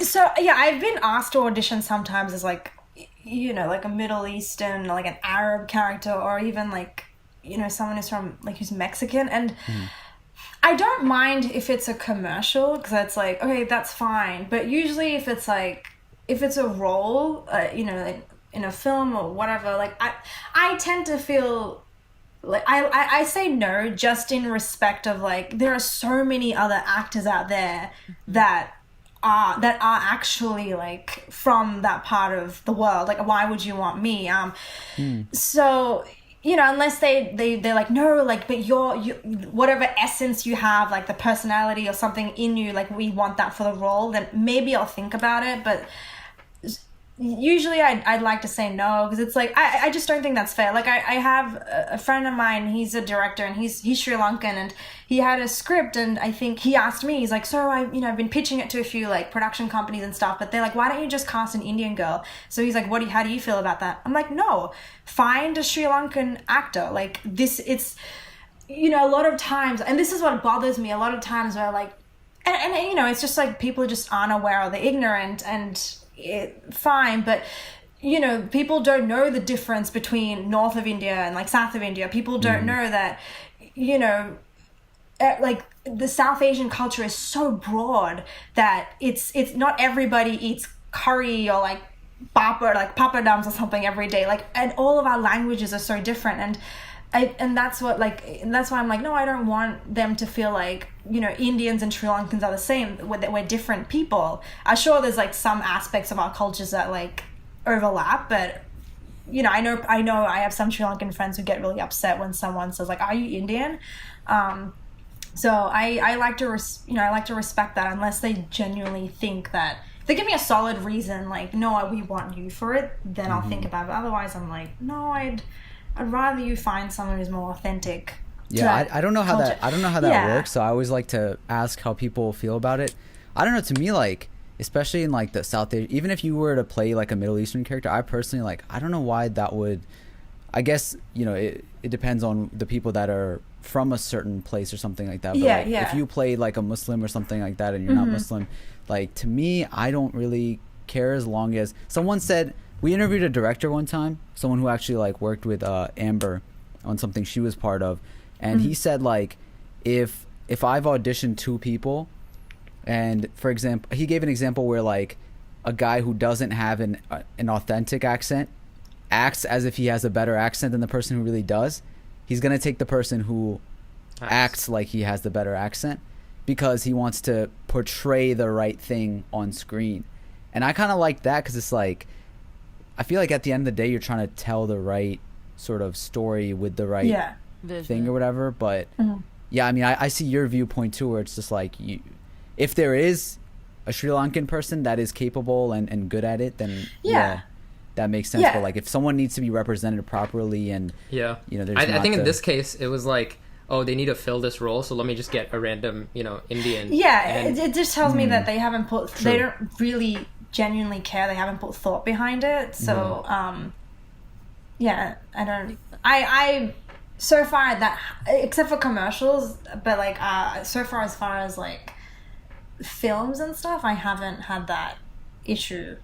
So yeah, I've been asked to audition sometimes as like, like a Middle Eastern, like an Arab character, or even like, someone who's from like who's Mexican, and I don't mind if it's a commercial because it's like, okay, that's fine. But usually if it's a role, like in a film or whatever, like I tend to feel like I say no just in respect of like there are so many other actors out there that are actually like from that part of the world. Like, why would you want me? So, unless they're like, no, like, but you whatever essence you have, like the personality or something in you, like we want that for the role, then maybe I'll think about it. But usually I'd like to say no, because it's like I just don't think that's fair. Like I have a friend of mine, he's a director, and he's Sri Lankan, and he had a script, and I think he asked me, he's like, so I've been pitching it to a few like production companies and stuff, but they're like, why don't you just cast an Indian girl? So he's like, how do you feel about that? I'm like, no, find a Sri Lankan actor. Like this, it's a lot of times, and this is what bothers me, a lot of times where like and it's just like people just aren't aware, or they're ignorant, and fine, but people don't know the difference between north of India and like south of India. People don't know that like the South Asian culture is so broad that it's not everybody eats curry or like papadums or something every day, like, and all of our languages are so different, and that's why I'm like, no, I don't want them to feel like Indians and Sri Lankans are the same. We're different people. I'm sure there's like some aspects of our cultures that like overlap, but I know I have some Sri Lankan friends who get really upset when someone says like, are you Indian? So I like to I like to respect that, unless they genuinely think that. If they give me a solid reason, like, no, we want you for it, then I'll think about it. Otherwise, I'm like, no, I'd rather you find someone who's more authentic. Yeah, I don't know how that works. So I always like to ask how people feel about it. I don't know. To me, like, especially in like the South Asia, even if you were to play like a Middle Eastern character, I personally like, I don't know why that would. I guess it depends on the people that are from a certain place or something like that. But if you played like a Muslim or something like that, and you're not Muslim, like, to me, I don't really care, as long as someone said. We interviewed a director one time, someone who actually like worked with Amber on something she was part of, and he said like, if I've auditioned 2 people, and for example, he gave an example where like a guy who doesn't have an authentic accent acts as if he has a better accent than the person who really does, he's gonna take the person who acts like he has the better accent, because he wants to portray the right thing on screen. And I kind of like that, because it's like, I feel like at the end of the day, you're trying to tell the right sort of story with the right thing or whatever. But yeah, I mean, I see your viewpoint too, where it's just like, if there is a Sri Lankan person that is capable and good at it, then that makes sense. But like, if someone needs to be represented properly, and there's I think in this case it was like, oh, they need to fill this role, so let me just get a random Indian. It just tells me that they haven't they don't really genuinely care. They haven't put thought behind it. So I so far, that except for commercials, but like so far as like films and stuff, I haven't had that issue